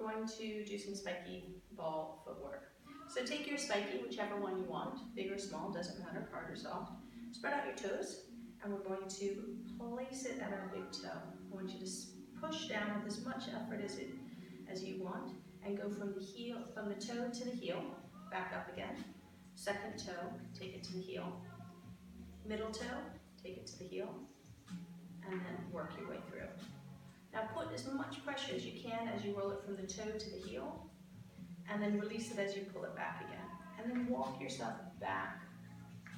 going to do some spiky ball footwork. So take your spiky, whichever one you want, big or small, doesn't matter, hard or soft. Spread out your toes, and we're going to place it at our big toe. I want you to push down with as much effort as you want, and go from the toe to the heel, back up again. Second toe, take it to the heel. Middle toe, take it to the heel, and then work your way through. Now put as much pressure as you can as you roll it from the toe to the heel, and then release it as you pull it back again. And then walk yourself back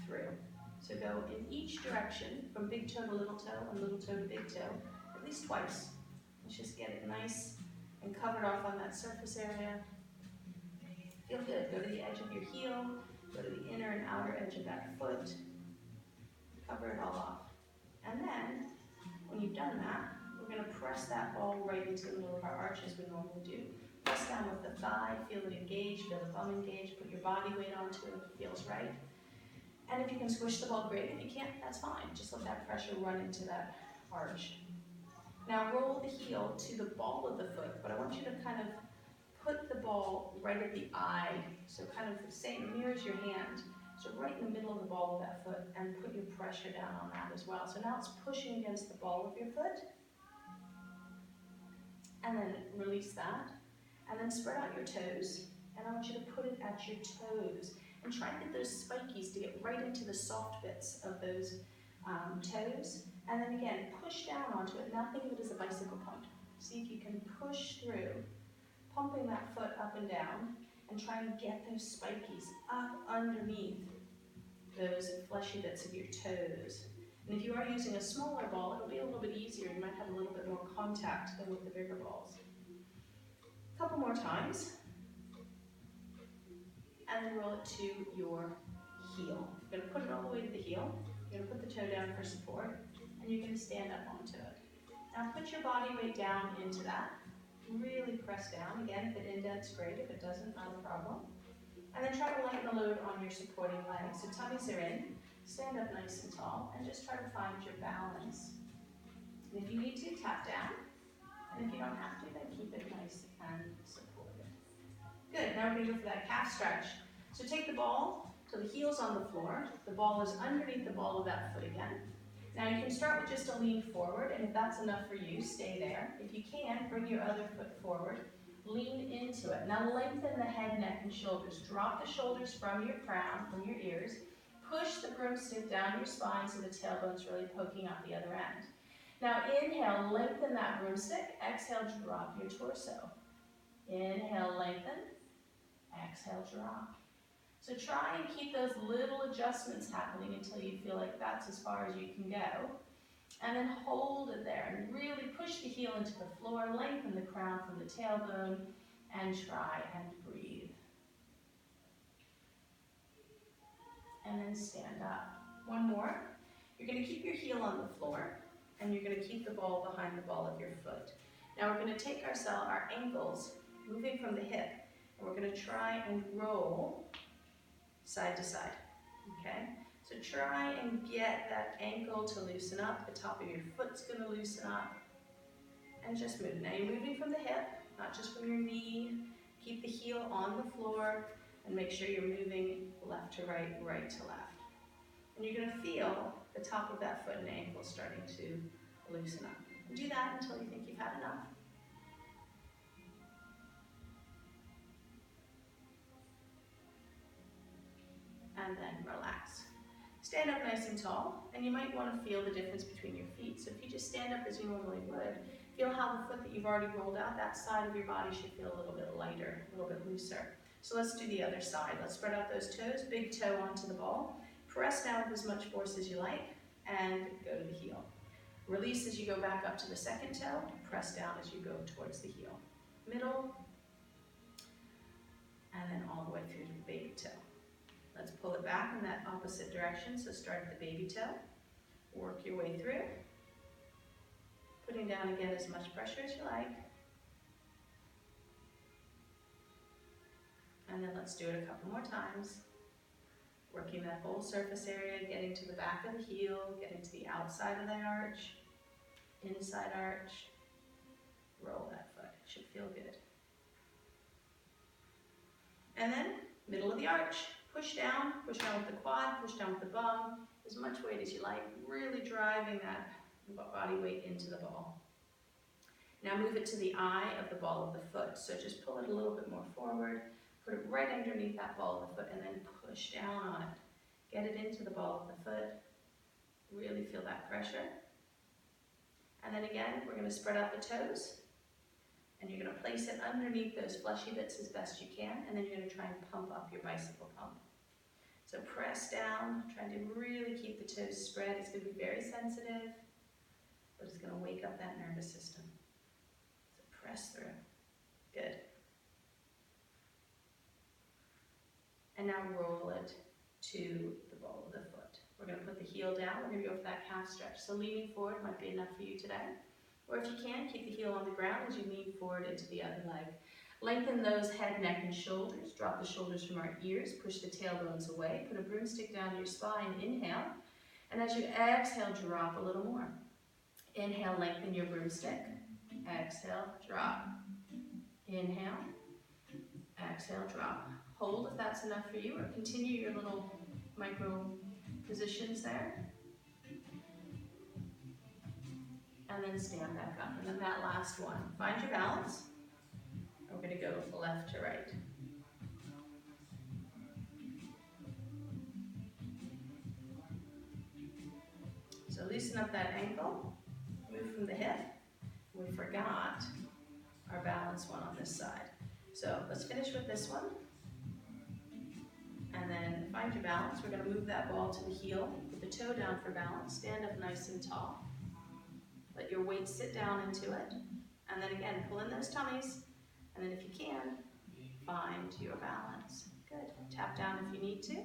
through. So go in each direction, from big toe to little toe and little toe to big toe, at least twice. Let's just get it nice and covered off on that surface area. Feel good. Go to the edge of your heel, go to the inner and outer edge of that foot. Cover it all off. And then, when you've done that, we're going to press that ball right into the middle of our arch as we normally do. Press down with the thigh, feel it engage, feel the bum engage, put your body weight onto it if it feels right. And if you can squish the ball, great. If you can't, that's fine. Just let that pressure run into that arch. Now roll the heel to the ball of the foot, but I want you to kind of put the ball right at the eye, so kind of same mirrors your hand. So right in the middle of the ball of that foot, and put your pressure down on that as well. So now it's pushing against the ball of your foot. And then release that. And then spread out your toes. And I want you to put it at your toes. And try and get those spikies to get right into the soft bits of those toes. And then again, push down onto it. Now think of it as a bicycle pump. See if you can push through, pumping that foot up and down, and try and get those spikies up underneath those fleshy bits of your toes. And if you are using a smaller ball, it'll be a little bit easier. You might have a little bit more contact than with the bigger balls. A couple more times. And then roll it to your heel. You're going to put it all the way to the heel. You're going to put the toe down for support. And you're going to stand up onto it. Now put your body weight down into that. Really press down. Again, if it indents, great. If it doesn't, not a problem. And then try to lighten the load on your supporting leg. So tummies are in. Stand up nice and tall. And just try to find your balance. And if you need to, tap down. And if you don't have to, then keep it nice and supported. Good. Now we're going to go for that calf stretch. So take the ball till the heel's on the floor. The ball is underneath the ball of that foot again. Now you can start with just a lean forward, and if that's enough for you, stay there. If you can, bring your other foot forward. Lean into it. Now lengthen the head, neck, and shoulders. Drop the shoulders from your crown, from your ears. Push the broomstick down your spine so the tailbone's really poking out the other end. Now inhale, lengthen that broomstick. Exhale, drop your torso. Inhale, lengthen. Exhale, drop. So try and keep those little adjustments happening until you feel like that's as far as you can go. And then hold it there and really push the heel into the floor, lengthen the crown from the tailbone, and try and breathe. And then stand up. One more. You're going to keep your heel on the floor, and you're going to keep the ball behind the ball of your foot. Now we're going to take our ankles, moving from the hip, and we're going to try and roll side to side, okay? So try and get that ankle to loosen up. The top of your foot's going to loosen up, and just move. Now you're moving from the hip, not just from your knee. Keep the heel on the floor, and make sure you're moving left to right, right to left. And you're going to feel the top of that foot and ankle starting to loosen up. And do that until you think you've had enough. And then relax. Stand up nice and tall, and you might want to feel the difference between your feet. So if you just stand up as you normally would, feel how the foot that you've already rolled out, that side of your body should feel a little bit lighter, a little bit looser. So let's do the other side. Let's spread out those toes, big toe onto the ball. Press down with as much force as you like, and go to the heel. Release as you go back up to the second toe, press down as you go towards the heel. Middle, and then all the way through to the baby toe. Let's pull it back in that opposite direction. So start at the baby toe, work your way through, putting down again as much pressure as you like. And then let's do it a couple more times. Working that whole surface area, getting to the back of the heel, getting to the outside of the arch, inside arch. Roll that foot, it should feel good. And then middle of the arch, push down with the quad, push down with the bum, as much weight as you like, really driving that body weight into the ball. Now move it to the eye of the ball of the foot. So just pull it a little bit more forward, put it right underneath that ball of the foot, and then push down on it. Get it into the ball of the foot. Really feel that pressure. And then again, we're going to spread out the toes. And you're going to place it underneath those fleshy bits as best you can. And then you're going to try and pump up your bicycle pump. So press down, trying to really keep the toes spread. It's going to be very sensitive, but it's going to wake up that nervous system. So press through. Good. And now roll it to the ball of the foot. We're going to put the heel down. We're going to go for that calf stretch. So leaning forward might be enough for you today. Or if you can, keep the heel on the ground as you lean forward into the other leg. Lengthen those head, neck, and shoulders. Drop the shoulders from our ears. Push the tailbones away. Put a broomstick down your spine. Inhale. And as you exhale, drop a little more. Inhale, lengthen your broomstick. Exhale, drop. Inhale. Exhale, drop. Hold if that's enough for you, or continue your little micro positions there. And then stand back up. And then that last one. Find your balance. We're going to go left to right. So loosen up that ankle. Move from the hip. We forgot our balance one on this side. So let's finish with this one. And then find your balance. We're going to move that ball to the heel. Put the toe down for balance. Stand up nice and tall. Let your weight sit down into it. And then again, pull in those tummies. And then if you can, find your balance. Good. Tap down if you need to.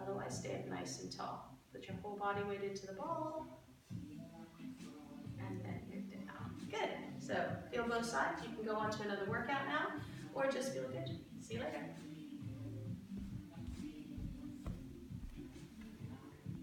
Otherwise, stay up nice and tall. Put your whole body weight into the ball. And then you're down. Good. So feel both sides. You can go on to another workout now, or just feel good. See you later.